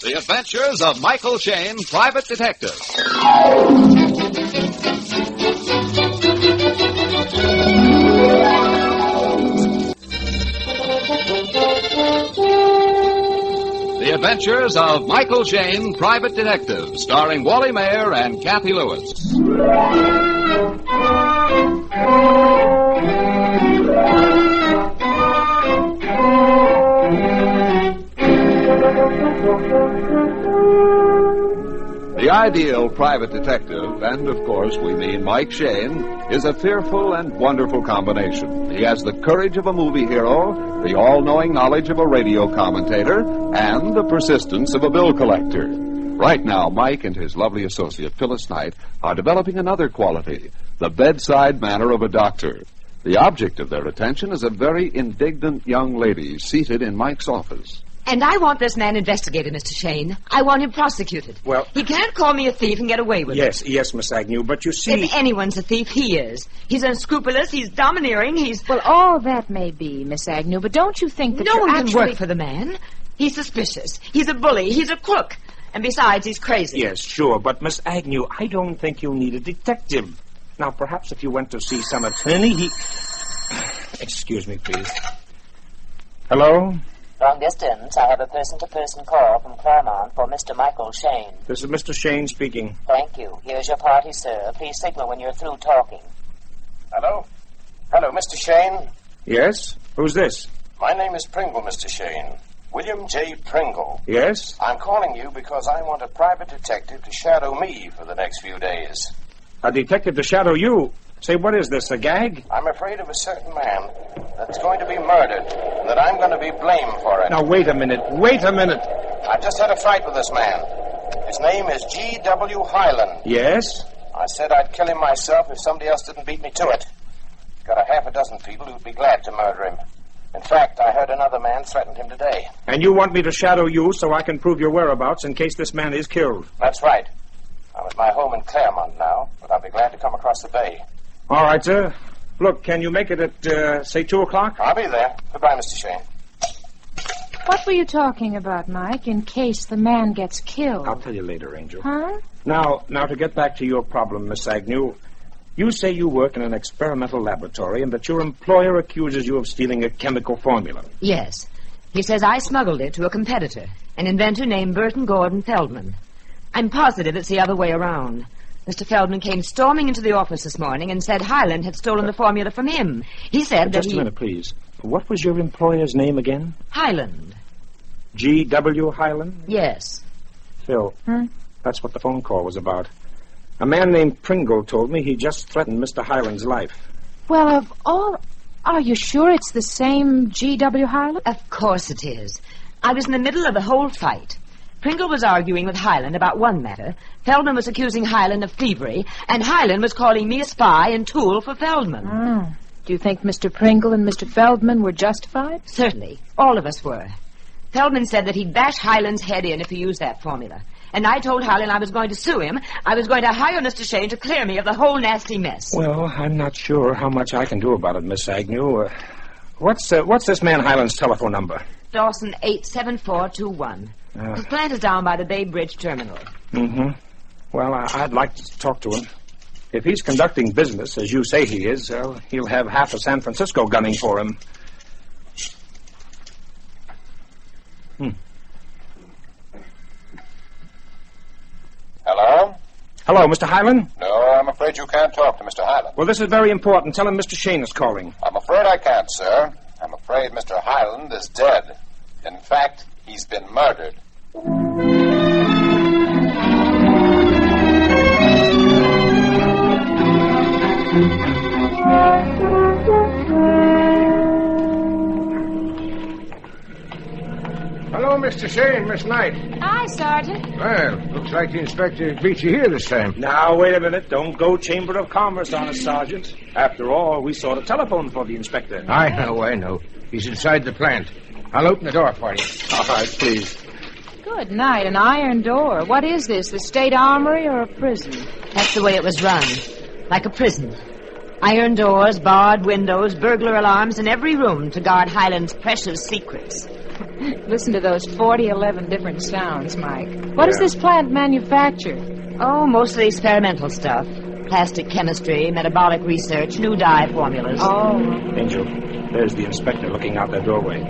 The Adventures of Michael Shayne, Private Detective. The Adventures of Michael Shayne, Private Detective, starring Wally Mayer and Kathy Lewis. The ideal private detective, and of course we mean Mike Shayne, is a fearful and wonderful combination. He has the courage of a movie hero, the all-knowing knowledge of a radio commentator, and the persistence of a bill collector. Right now, Mike and his lovely associate, Phyllis Knight, are developing another quality, the bedside manner of a doctor. The object of their attention is a very indignant young lady seated in Mike's office. And I want this man investigated, Mr. Shayne. I want him prosecuted. Well... He can't call me a thief and get away with it. Yes, Miss Agnew, but you see... If anyone's a thief, he is. He's unscrupulous, he's domineering, he's... Well, all that may be, Miss Agnew, but don't you think that No one actually... can work for the man. He's suspicious. He's a bully. He's a crook. And besides, he's crazy. Yes, sure, but Miss Agnew, I don't think you'll need a detective. Now, perhaps if you went to see some attorney, he... Excuse me, please. Hello? Long distance, I have a person-to-person call from Claremont for Mr. Michael Shayne. This is Mr. Shayne speaking. Thank you. Here's your party, sir. Please signal when you're through talking. Hello? Hello, Mr. Shayne. Yes? Who's this? My name is Pringle, Mr. Shayne. William J. Pringle. Yes? I'm calling you because I want a private detective to shadow me for the next few days. A detective to shadow you? Say, what is this, a gag? I'm afraid of a certain man that's going to be murdered, and that I'm going to be blamed for it. Now, wait a minute. I just had a fight with this man. His name is G.W. Highland. Yes? I said I'd kill him myself if somebody else didn't beat me to it. Got a half a dozen people who'd be glad to murder him. In fact, I heard another man threatened him today. And you want me to shadow you so I can prove your whereabouts in case this man is killed? That's right. I'm at my home in Claremont now, but I'll be glad to come across the bay. All right, sir. Look, can you make it at, say, 2 o'clock? I'll be there. Goodbye, Mr. Shayne. What were you talking about, Mike, in case the man gets killed? I'll tell you later, Angel. Huh? Now, to get back to your problem, Miss Agnew, you say you work in an experimental laboratory and that your employer accuses you of stealing a chemical formula. Yes. He says I smuggled it to a competitor, an inventor named Burton Gordon Feldman. I'm positive it's the other way around. Mr. Feldman came storming into the office this morning and said Highland had stolen the formula from him. He said that Just a minute, please. What was your employer's name again? Highland. G.W. Highland? Yes. Phil, that's what the phone call was about. A man named Pringle told me he just threatened Mr. Highland's life. Well, of all... Are you sure it's the same G.W. Highland? Of course it is. I was in the middle of the whole fight. Pringle was arguing with Highland about one matter. Feldman was accusing Highland of thievery, and Highland was calling me a spy and tool for Feldman. Do you think Mr. Pringle and Mr. Feldman were justified? Certainly. All of us were. Feldman said that he'd bash Highland's head in if he used that formula. And I told Highland I was going to sue him. I was going to hire Mr. Shayne to clear me of the whole nasty mess. Well, I'm not sure how much I can do about it, Miss Agnew. What's this man Highland's telephone number? Dawson 87421. His plant is down by the Bay Bridge terminal. Mm-hmm. Well, I'd like to talk to him. If he's conducting business, as you say he is, he'll have half of San Francisco gunning for him. Hello? Hello, Mr. Highland? No, I'm afraid you can't talk to Mr. Highland. Well, this is very important. Tell him Mr. Shayne is calling. I'm afraid I can't, sir. I'm afraid Mr. Highland is dead. In fact, he's been murdered. Hello, Mr. Shayne, Miss Knight. Hi, Sergeant. Well, looks like the inspector beat you here this time. Now, wait a minute. Don't go Chamber of Commerce on us, Sergeant. After all, we saw the telephone for the inspector. I know. He's inside the plant. I'll open the door for you. All right, please. Good night. An iron door. What is this, the state armory or a prison? That's the way it was run. Like a prison. Iron doors, barred windows, burglar alarms in every room to guard Highland's precious secrets. Listen to those 11 different sounds, Mike. What does this plant manufacture? Oh, mostly experimental stuff. Plastic chemistry, metabolic research, new dye formulas. Oh. Angel, there's the inspector looking out the doorway.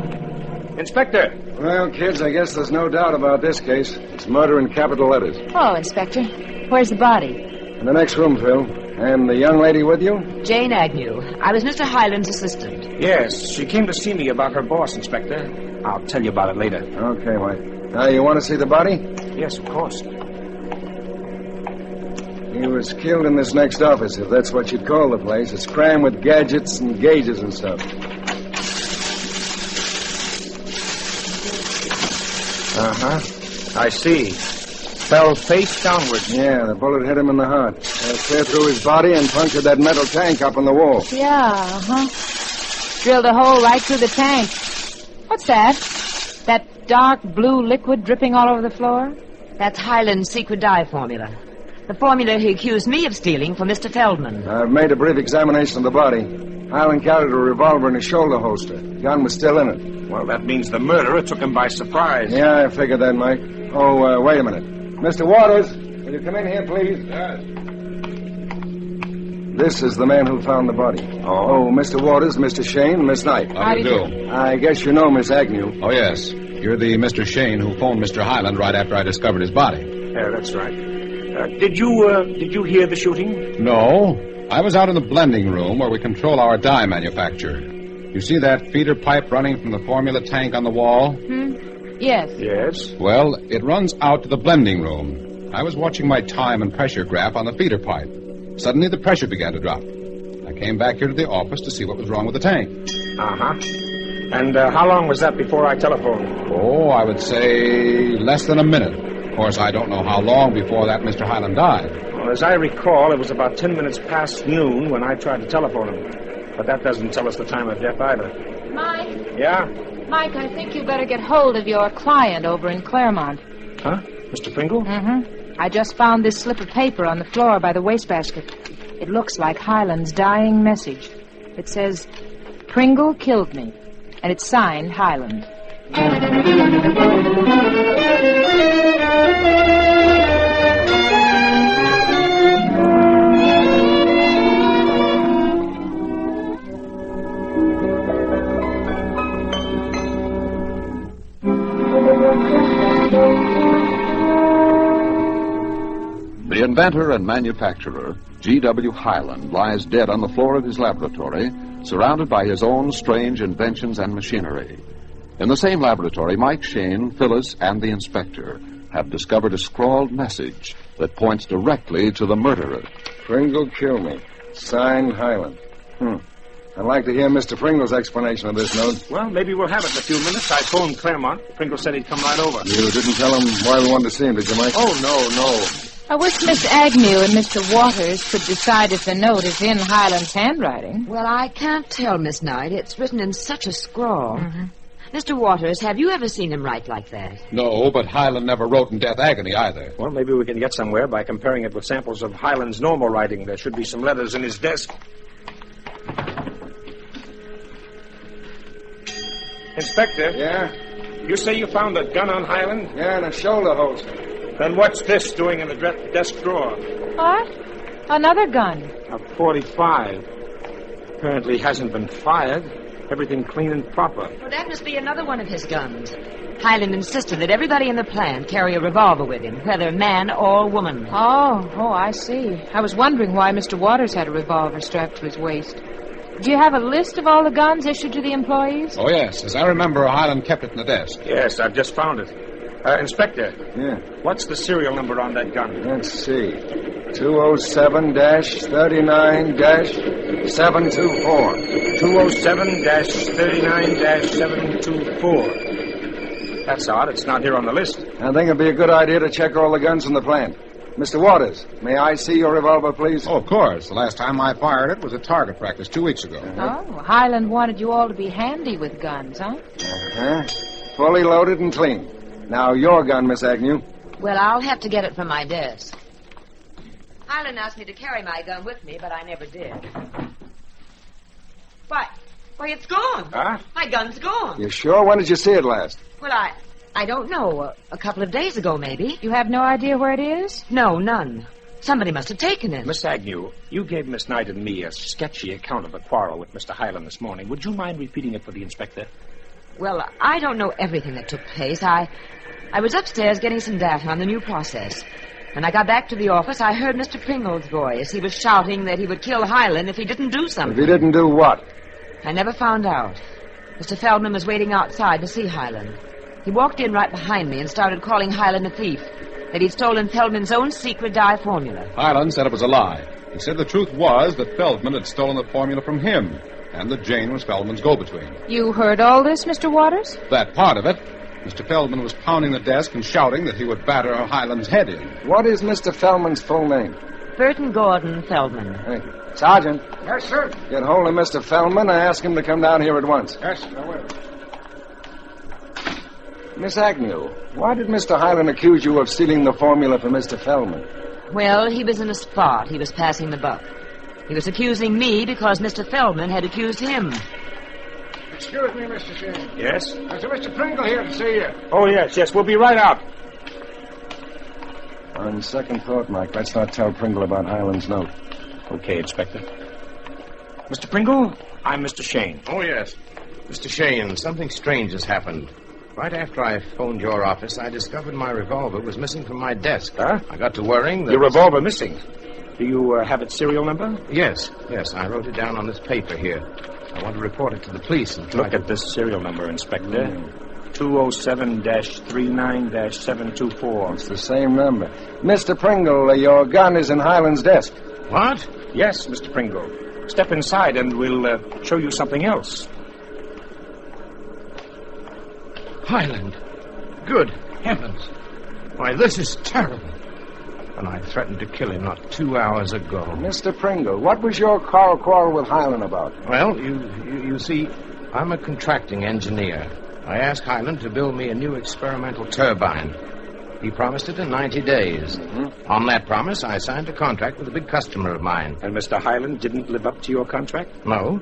Inspector! Well, kids, I guess there's no doubt about this case. It's murder in capital letters. Oh, Inspector. Where's the body? In the next room, Phil. And the young lady with you? Jane Agnew. I was Mr. Hyland's assistant. Yes, she came to see me about her boss, Inspector. I'll tell you about it later. Okay, Mike. Now, you want to see the body? Yes, of course. He was killed in this next office, if that's what you'd call the place. It's crammed with gadgets and gauges and stuff. Uh-huh. I see. Fell face downward. Yeah, the bullet hit him in the heart. Clear through his body and punctured that metal tank up on the wall. Yeah, uh-huh. Drilled a hole right through the tank. What's that? That dark blue liquid dripping all over the floor? That's Hyland's secret dye formula. The formula he accused me of stealing from Mr. Feldman. I've made a brief examination of the body. Hyland carried a revolver in his shoulder holster. The gun was still in it. Well, that means the murderer took him by surprise. Yeah, I figured that, Mike. Oh, wait a minute. Mr. Waters, will you come in here, please? Yes. This is the man who found the body. Oh, Mr. Waters, Mr. Shayne, Miss Knight. How do you do? I guess you know Miss Agnew. Oh, yes. You're the Mr. Shayne who phoned Mr. Hyland right after I discovered his body. Yeah, that's right. Did you hear the shooting? No. I was out in the blending room where we control our dye manufacture. You see that feeder pipe running from the formula tank on the wall? Yes. Yes. Well, it runs out to the blending room. I was watching my time and pressure graph on the feeder pipe. Suddenly, the pressure began to drop. I came back here to the office to see what was wrong with the tank. Uh-huh. And how long was that before I telephoned? Oh, I would say less than a minute. Of course, I don't know how long before that Mr. Hyland died. Well, as I recall, it was about 10 minutes past noon when I tried to telephone him. But that doesn't tell us the time of death either. Mike? Yeah? Mike, I think you better get hold of your client over in Claremont. Huh? Mr. Pringle? Mm-hmm. I just found this slip of paper on the floor by the wastebasket. It looks like Hyland's dying message. It says, Pringle killed me. And it's signed Hyland. The inventor and manufacturer, G.W. Hyland, lies dead on the floor of his laboratory, surrounded by his own strange inventions and machinery. In the same laboratory, Mike Shayne, Phyllis, and the inspector have discovered a scrawled message that points directly to the murderer. Pringle killed me. Signed Hyland. I'd like to hear Mr. Pringle's explanation of this note. Well, maybe we'll have it in a few minutes. I phoned Claremont. Pringle said he'd come right over. You didn't tell him why we wanted to see him, did you, Mike? Oh, no. I wish Miss Agnew and Mr. Waters could decide if the note is in Hyland's handwriting. Well, I can't tell, Miss Knight. It's written in such a scrawl. Mm-hmm. Mr. Waters, have you ever seen him write like that? No, but Hyland never wrote in death agony either. Well, maybe we can get somewhere by comparing it with samples of Hyland's normal writing. There should be some letters in his desk. Inspector? Yeah? You say you found a gun on Hyland? Yeah, and a shoulder holster. Then what's this doing in the desk drawer? What? Another gun. A .45. Apparently hasn't been fired. Everything clean and proper. Well, that must be another one of his guns. Hyland insisted that everybody in the plant carry a revolver with him, whether man or woman. Oh, I see. I was wondering why Mr. Waters had a revolver strapped to his waist. Do you have a list of all the guns issued to the employees? Oh, yes. As I remember, Hyland kept it in the desk. Yes, I've just found it. Inspector. Yeah. What's the serial number on that gun? Let's see. 207-39-724. 207-39-724. That's odd. It's not here on the list. I think it'd be a good idea to check all the guns in the plant. Mr. Waters, may I see your revolver, please? Oh, of course. The last time I fired it was at target practice 2 weeks ago. Oh, Hyland wanted you all to be handy with guns, huh? Uh-huh. Fully loaded and clean. Now, your gun, Miss Agnew. Well, I'll have to get it from my desk. Hyland asked me to carry my gun with me, but I never did. Why, it's gone. Huh? My gun's gone. You sure? When did you see it last? Well, I don't know. A couple of days ago, maybe. You have no idea where it is? No, none. Somebody must have taken it. Miss Agnew, you gave Miss Knight and me a sketchy account of a quarrel with Mr. Highland this morning. Would you mind repeating it for the inspector? Well, I don't know everything that took place. I was upstairs getting some data on the new process. When I got back to the office, I heard Mr. Pringle's voice. He was shouting that he would kill Highland if he didn't do something. If he didn't do what? I never found out. Mr. Feldman was waiting outside to see Highland. He walked in right behind me and started calling Highland a thief, that he'd stolen Feldman's own secret dye formula. Highland said it was a lie. He said the truth was that Feldman had stolen the formula from him, and that Jane was Feldman's go-between. You heard all this, Mr. Waters? That part of it. Mr. Feldman was pounding the desk and shouting that he would batter Highland's head in. What is Mr. Feldman's full name? Burton Gordon Feldman. Thank you. Sergeant, Yes, sir. get hold of Mr. Feldman and ask him to come down here at once. Yes, I will. Miss Agnew, why did Mr. Highland accuse you of stealing the formula for Mr. Feldman? Well, he was in a spot. He was passing the buck. He was accusing me because Mr. Feldman had accused him. Excuse me, Mr. Shayne. Yes? There's a Mr. Pringle here to see you. Oh, yes, we'll be right out. On second thought, Mike, let's not tell Pringle about Highland's note. Okay, Inspector. Mr. Pringle, I'm Mr. Shayne. Oh, yes. Mr. Shayne, something strange has happened. Right after I phoned your office, I discovered my revolver was missing from my desk. Huh? I got to worrying that... Your revolver missing. Do you have its serial number? Yes. I wrote it down on this paper here. I want to report it to the police and Look at this serial number, Inspector. 207-39-724. It's the same number. Mr. Pringle, your gun is in Highland's desk. What? Yes, Mr. Pringle. Step inside and we'll show you something else. Highland. Good heavens. Why, this is terrible. And I threatened to kill him not 2 hours ago. Mr. Pringle, what was your quarrel with Highland about? Well, you see, I'm a contracting engineer. I asked Highland to build me a new experimental turbine. He promised it in 90 days. Mm-hmm. On that promise, I signed a contract with a big customer of mine. And Mr. Highland didn't live up to your contract? No.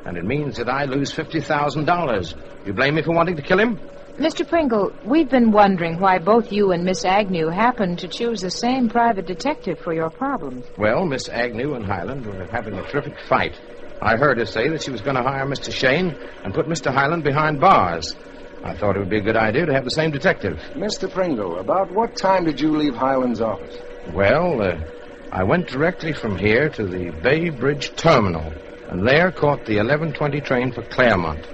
And it means that I lose $50,000. You blame me for wanting to kill him? Mr. Pringle, we've been wondering why both you and Miss Agnew happened to choose the same private detective for your problems. Well, Miss Agnew and Highland were having a terrific fight. I heard her say that she was going to hire Mr. Shayne and put Mr. Highland behind bars. I thought it would be a good idea to have the same detective. Mr. Pringle, about what time did you leave Highland's office? Well, I went directly from here to the Bay Bridge Terminal, and there caught the 11:20 train for Claremont.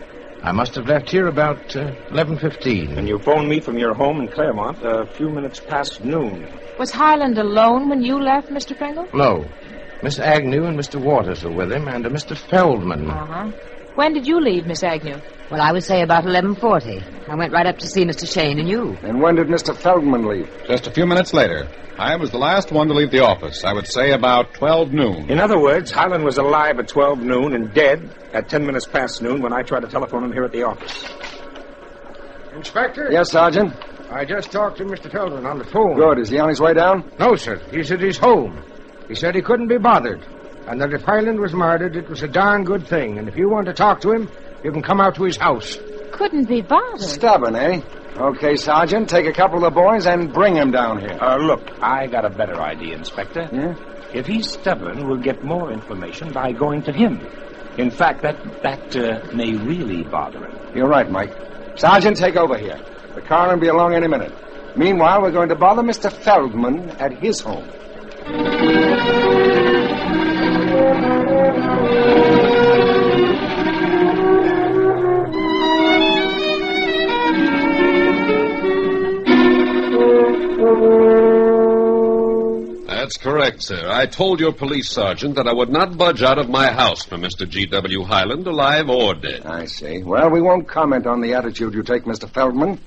I must have left here about 11:15. And you phoned me from your home in Claremont a few minutes past noon. Was Highland alone when you left, Mr. Pringle? No. Miss Agnew and Mr. Waters were with him, and a Mr. Feldman. Uh-huh. When did you leave, Miss Agnew? Well, I would say about 11:40. I went right up to see Mr. Shayne and you. And when did Mr. Feldman leave? Just a few minutes later. I was the last one to leave the office. I would say about 12 noon. In other words, Highland was alive at 12 noon and dead at 10 minutes past noon when I tried to telephone him here at the office. Inspector? Yes, Sergeant? I just talked to Mr. Feldman on the phone. Good. Is he on his way down? No, sir. He said he's home. He said he couldn't be bothered, and that if Highland was murdered, it was a darn good thing. And if you want to talk to him, you can come out to his house. Couldn't be bothered. Stubborn, eh? Okay, Sergeant, take a couple of the boys and bring him down here. Look, I got a better idea, Inspector. Yeah? If he's stubborn, we'll get more information by going to him. In fact, that may really bother him. You're right, Mike. Sergeant, take over here. The car will be along any minute. Meanwhile, we're going to bother Mr. Feldman at his home. That's correct, sir. I told your police sergeant that I would not budge out of my house for Mr. G.W. Highland, alive or dead. I see. Well, we won't comment on the attitude you take, Mr. Feldman.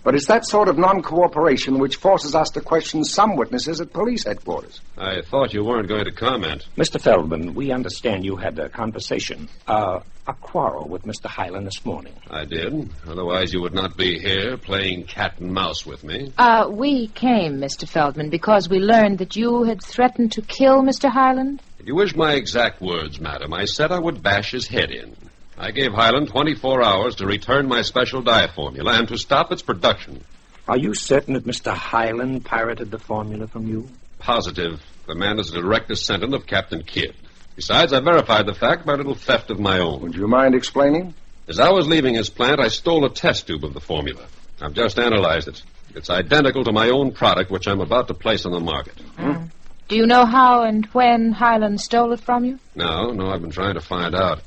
But it's that sort of non-cooperation which forces us to question some witnesses at police headquarters. I thought you weren't going to comment. Mr. Feldman, we understand you had a conversation, a quarrel with Mr. Highland this morning. I did. Otherwise, you would not be here playing cat and mouse with me. We came, Mr. Feldman, because we learned that you had threatened to kill Mr. Highland. If you wish my exact words, madam, I said I would bash his head in. I gave Highland 24 hours to return my special dye formula and to stop its production. Are you certain that Mr. Highland pirated the formula from you? Positive. The man is a direct descendant of Captain Kidd. Besides, I verified the fact by a little theft of my own. Would you mind explaining? As I was leaving his plant, I stole a test tube of the formula. I've just analyzed it. It's identical to my own product, which I'm about to place on the market. Do you know how and when Highland stole it from you? No, I've been trying to find out.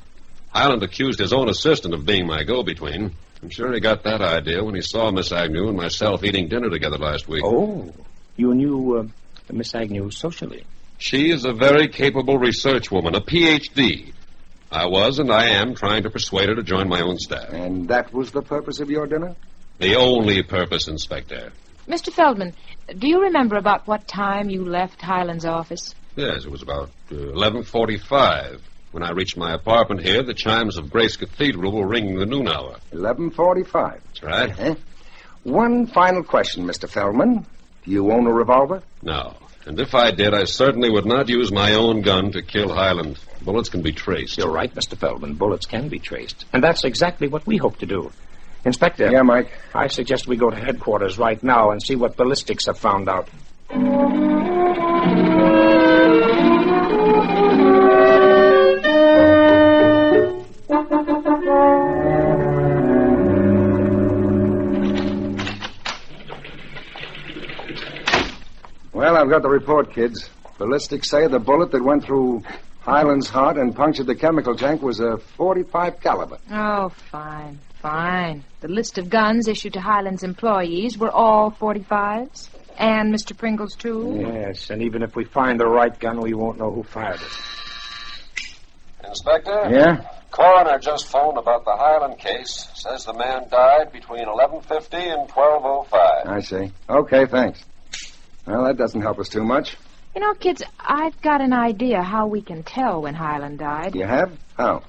Highland accused his own assistant of being my go-between. I'm sure he got that idea when he saw Miss Agnew and myself eating dinner together last week. Oh, you knew Miss Agnew socially? She is a very capable research woman, a Ph.D. I was and I am trying to persuade her to join my own staff. And that was the purpose of your dinner? The only purpose, Inspector. Mr. Feldman, do you remember about what time you left Highland's office? Yes, it was about 11:45. When I reached my apartment here, the chimes of Grace Cathedral were ringing the noon hour. 11:45. That's right. Uh-huh. One final question, Mr. Feldman. Do you own a revolver? No. And if I did, I certainly would not use my own gun to kill Highland. Bullets can be traced. You're right, Mr. Feldman. Bullets can be traced. And that's exactly what we hope to do. Inspector. Yeah, Mike? I suggest we go to headquarters right now and see what ballistics have found out. Well, I've got the report, kids. Ballistics say the bullet that went through Highland's heart and punctured the chemical tank was a .45 caliber. Oh, fine. The list of guns issued to Highland's employees were all .45s. And Mr. Pringle's, too? Yes, and even if we find the right gun, we won't know who fired it. Inspector? Yeah? Coroner just phoned about the Highland case. Says the man died between 11:50 and 12:05. I see. Okay, thanks. Well, that doesn't help us too much. You know, kids, I've got an idea how we can tell when Highland died. You have? How?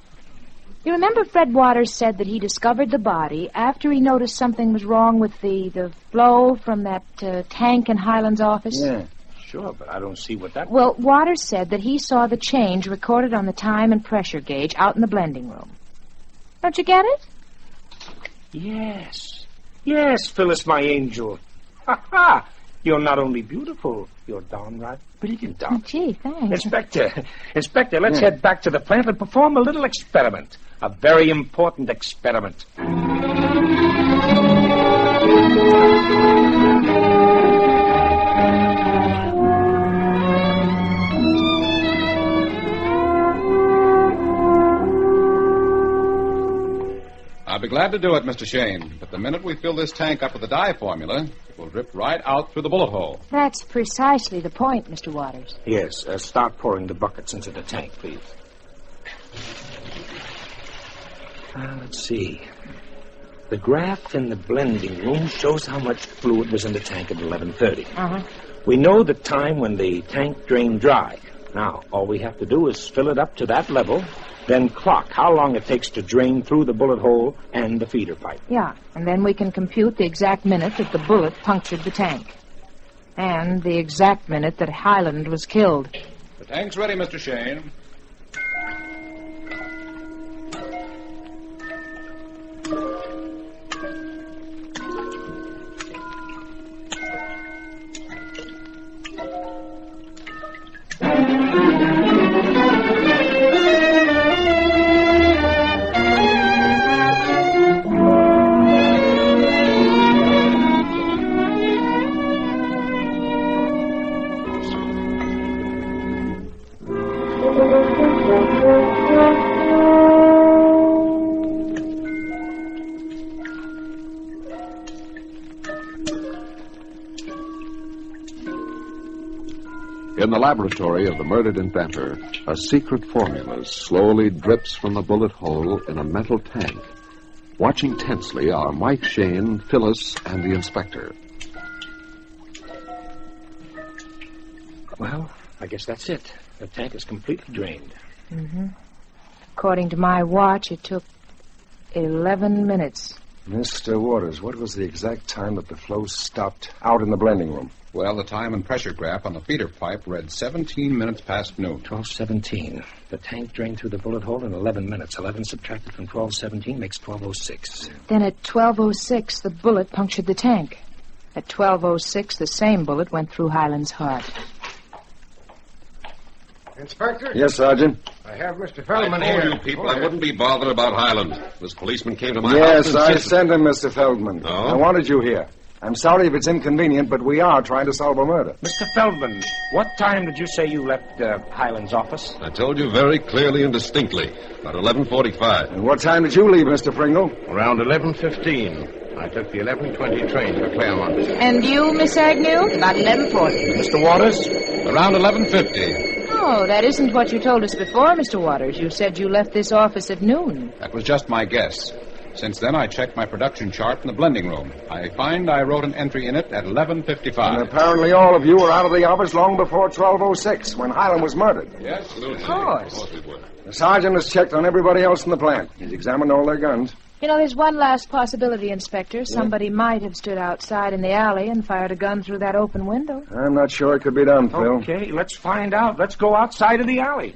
You remember Fred Waters said that he discovered the body after he noticed something was wrong with the flow from that tank in Highland's office? Yeah. Sure, but I don't see what that... Well, Waters said that he saw the change recorded on the time and pressure gauge out in the blending room. Don't you get it? Yes, Phyllis, my angel. Ha-ha! You're not only beautiful, you're downright brilliant. Oh, gee, thanks. Inspector, let's head back to the plant and perform a little experiment. A very important experiment. I'll be glad to do it, Mr. Shayne. But the minute we fill this tank up with the dye formula, it will drip right out through the bullet hole. That's precisely the point, Mr. Waters. Yes, start pouring the buckets into the tank, please. Let's see. The graph in the blending room shows how much fluid was in the tank at 11:30. Uh-huh. We know the time when the tank drained dry. Now, all we have to do is fill it up to that level, then clock how long it takes to drain through the bullet hole and the feeder pipe. Yeah, and then we can compute the exact minute that the bullet punctured the tank. And the exact minute that Highland was killed. The tank's ready, Mr. Shayne. In the laboratory of the murdered inventor, a secret formula slowly drips from the bullet hole in a metal tank. Watching tensely are Mike Shayne, Phyllis, and the inspector. Well, I guess that's it. The tank is completely drained. Mm-hmm. According to my watch, it took 11 minutes. Mr. Waters, what was the exact time that the flow stopped out in the blending room? Well, the time and pressure graph on the feeder pipe read 17 minutes past noon. 12:17. The tank drained through the bullet hole in 11 minutes. 11 subtracted from 12:17 makes 12:06. Then at 12:06, the bullet punctured the tank. At 12:06, the same bullet went through Highland's heart. Inspector? Yes, Sergeant. I have Mr. I Feldman told here. you people I wouldn't be bothered about Highland. This policeman came to my house Yes, and I insisted- sent him, Mr. Feldman. Oh? I wanted you here. I'm sorry if it's inconvenient, but we are trying to solve a murder. Mr. Feldman, what time did you say you left Highland's office? I told you very clearly and distinctly. About 11:45. And what time did you leave, Mr. Pringle? Around 11:15. I took the 11:20 train to Claremont. And you, Miss Agnew? About 11:40. Mr. Waters? Around 11:50. Oh, that isn't what you told us before, Mr. Waters. You said you left this office at noon. That was just my guess. Since then, I checked my production chart in the blending room. I find I wrote an entry in it at 11:55. And apparently all of you were out of the office long before 12:06, when Highland was murdered. Yes? Absolutely. Of course. we were. The sergeant has checked on everybody else in the plant. He's examined all their guns. You know, there's one last possibility, Inspector. Somebody might have stood outside in the alley and fired a gun through that open window. I'm not sure it could be done, Phil. Okay, let's find out. Let's go outside of the alley.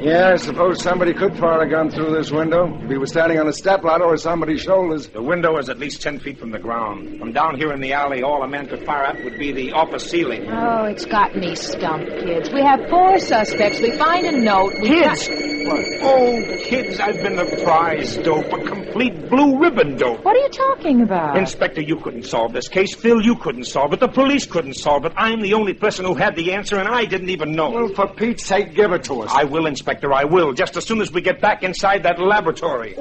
Yeah, I suppose somebody could fire a gun through this window. If he was standing on a stepladder or somebody's shoulders. The window is at least 10 feet from the ground. From down here in the alley, all a man could fire at would be the office ceiling. Oh, it's got me stumped, kids. We have 4 suspects. We find a note. Kids! Oh, kids, I've been the prize dope, a complete blue ribbon dope. What are you talking about? Inspector, you couldn't solve this case. Phil, you couldn't solve it. The police couldn't solve it. I'm the only person who had the answer, and I didn't even know. Well, for Pete's sake, give it to us. I will, Inspector, I will, just as soon as we get back inside that laboratory.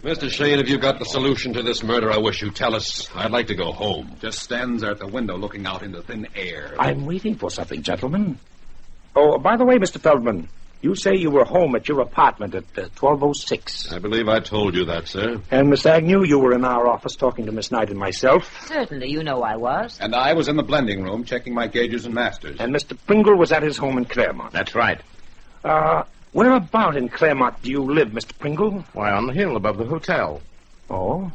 Mr. Shayne, if you've got the solution to this murder, I wish you'd tell us. I'd like to go home. Just stands there at the window looking out into thin air. I'm waiting for something, gentlemen. Oh, by the way, Mr. Feldman, you say you were home at your apartment at 12:06. I believe I told you that, sir. And, Miss Agnew, you were in our office talking to Miss Knight and myself. Certainly, you know I was. And I was in the blending room checking my gauges and masters. And Mr. Pringle was at his home in Claremont. That's right. Where about in Claremont do you live, Mr. Pringle? Why, on the hill above the hotel. Oh?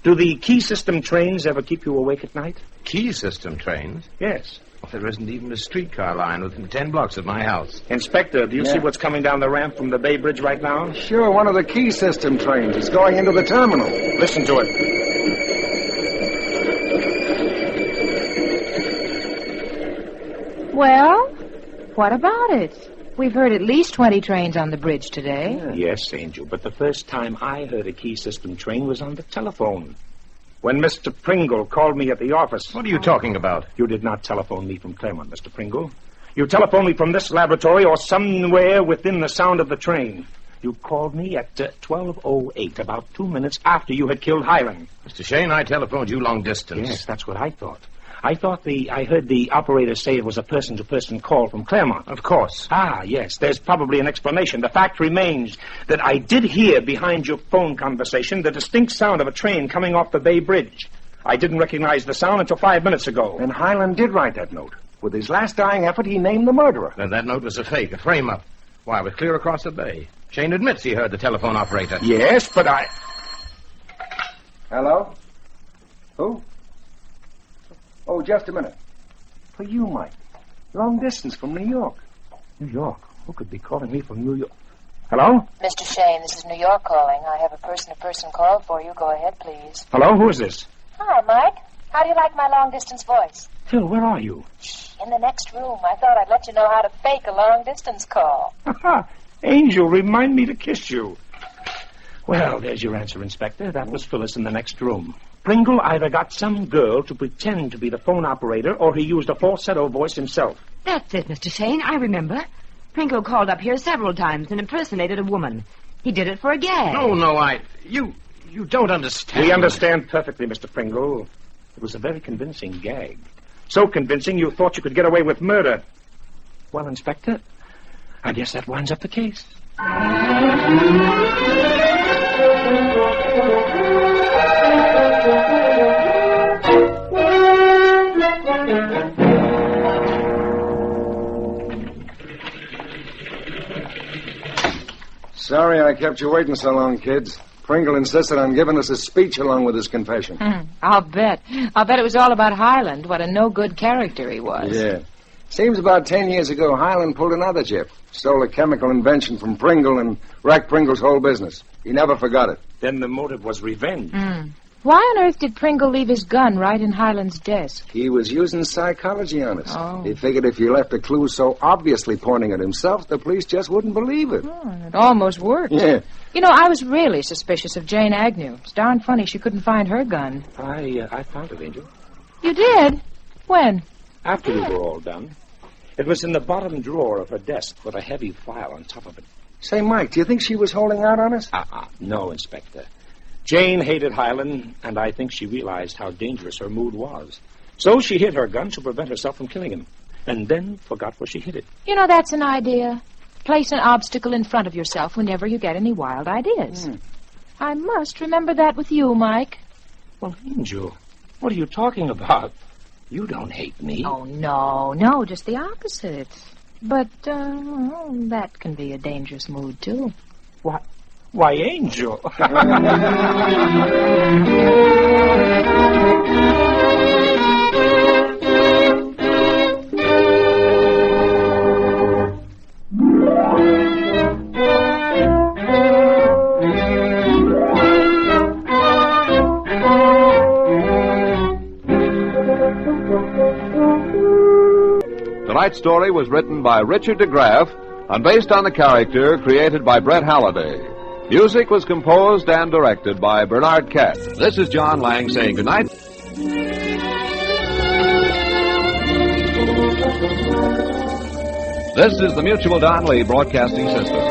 Do the key system trains ever keep you awake at night? Key system trains? Yes. Well, there isn't even a streetcar line within 10 blocks of my house. Inspector, do you see what's coming down the ramp from the Bay Bridge right now? Sure, one of the key system trains is going into the terminal. Listen to it. Well, what about it? We've heard at least 20 trains on the bridge today. Yes, Angel, but the first time I heard a key system train was on the telephone. When Mr. Pringle called me at the office. What are you talking about? You did not telephone me from Claremont, Mr. Pringle. You telephoned me from this laboratory or somewhere within the sound of the train. You called me at 12:08, about 2 minutes after you had killed Highland. Mr. Shayne, I telephoned you long distance. Yes, that's what I thought. I heard the operator say it was a person-to-person call from Claremont. Of course. Ah, yes, there's probably an explanation. The fact remains that I did hear behind your phone conversation the distinct sound of a train coming off the Bay Bridge. I didn't recognize the sound until 5 minutes ago. And Highland did write that note. With his last dying effort, he named the murderer. Then that note was a fake, a frame-up. Why, it was clear across the bay. Shayne admits he heard the telephone operator. Yes, but I... Hello? Who? Oh, just a minute. For you, Mike. Long distance from New York. New York? Who could be calling me from New York? Hello? Mr. Shayne, this is New York calling. I have a person-to-person call for you. Go ahead, please. Hello? Who is this? Hi, Mike. How do you like my long-distance voice? Phil, where are you? In the next room. I thought I'd let you know how to fake a long-distance call. Angel, remind me to kiss you. Well, there's your answer, Inspector. That was Phyllis in the next room. Pringle either got some girl to pretend to be the phone operator, or he used a falsetto voice himself. That's it, Mr. Shayne. I remember. Pringle called up here several times and impersonated a woman. He did it for a gag. No, You don't understand. We understand perfectly, Mr. Pringle. It was a very convincing gag. So convincing you thought you could get away with murder. Well, Inspector, I guess that winds up the case. Sorry I kept you waiting so long, kids. Pringle insisted on giving us a speech along with his confession. I'll bet. I'll bet it was all about Highland, what a no-good character he was. Yeah. Seems about 10 years ago, Highland pulled another jip. Stole a chemical invention from Pringle and wrecked Pringle's whole business. He never forgot it. Then the motive was revenge. Why on earth did Pringle leave his gun right in Highland's desk? He was using psychology on us. Oh. He figured if you left a clue so obviously pointing at himself, the police just wouldn't believe it. It almost worked. Yeah. You know, I was really suspicious of Jane Agnew. It's darn funny she couldn't find her gun. I found it, Angel. You did? When? After we were all done. It was in the bottom drawer of her desk with a heavy file on top of it. Say, Mike, do you think she was holding out on us? No, Inspector. Jane hated Highland, and I think she realized how dangerous her mood was. So she hid her gun to prevent herself from killing him, and then forgot where she hid it. You know, that's an idea. Place an obstacle in front of yourself whenever you get any wild ideas. I must remember that with you, Mike. Well, Angel, what are you talking about? You don't hate me. Oh, no, just the opposite. But, that can be a dangerous mood, too. Why, Angel. Tonight's story was written by Richard DeGraff and based on the character created by Brett Halliday. Music was composed and directed by Bernard Katz. This is John Lang saying goodnight. This is the Mutual Donnelly Broadcasting System.